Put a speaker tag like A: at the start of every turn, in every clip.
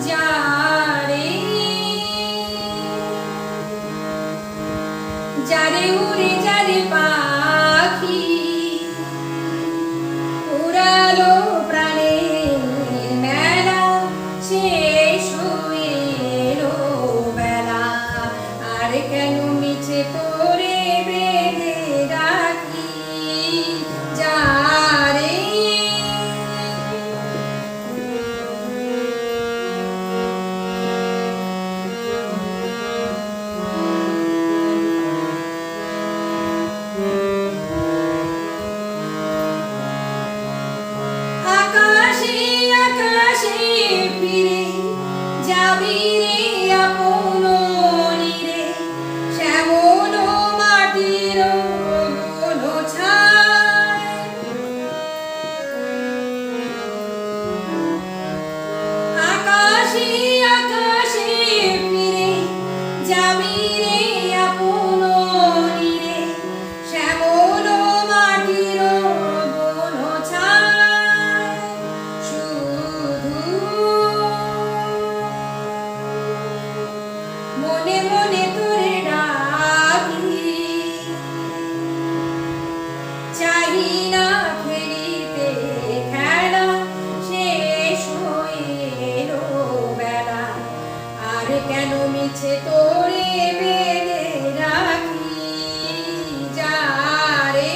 A: যারে যারে উড়ে যারে পাখি উড়ালো প্রাণে মেলা শেষ হয়ে এলো বেলা আর কেন মিছে তোরে বেঁধে রাখি যারে আকাশে আকাশে ফিরে যাবি রে আপন নীরে শ্যামল মাটির বন ছায় আকাশে আকাশে ফিরে যাবি রে আপন নীরে শ্যামল মাটির বন ছায় শুধু মনে মনে তোরে ডাকি চাহি না ফেরিতে খেলা শেষ হয়ে এলো বেলা আর কেন মিছে তোরে বেঁধে রাখি যারে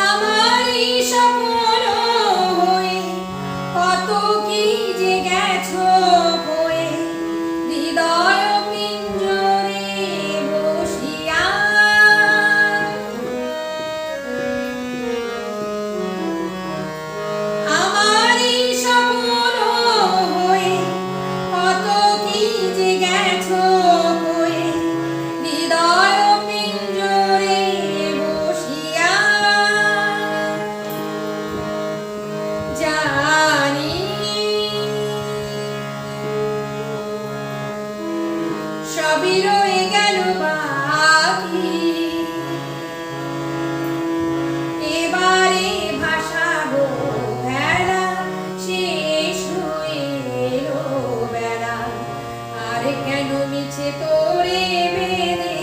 A: আমারই স্বপ্ন হয়ে কত কি যে গেছো হয়ে হৃদয় পিঞ্জরে বসিয়া আমারই স্বপ্ন হয়ে কত কি যে গেছো হয়ে হৃদয় পিঞ্জরে বসিয়া জানি সবই রয়ে গেল বাকি এবারে ভাসাবো ভেলা শেষ হয়ে এলো বেলা আর কেন মিছে তোরে বেঁধে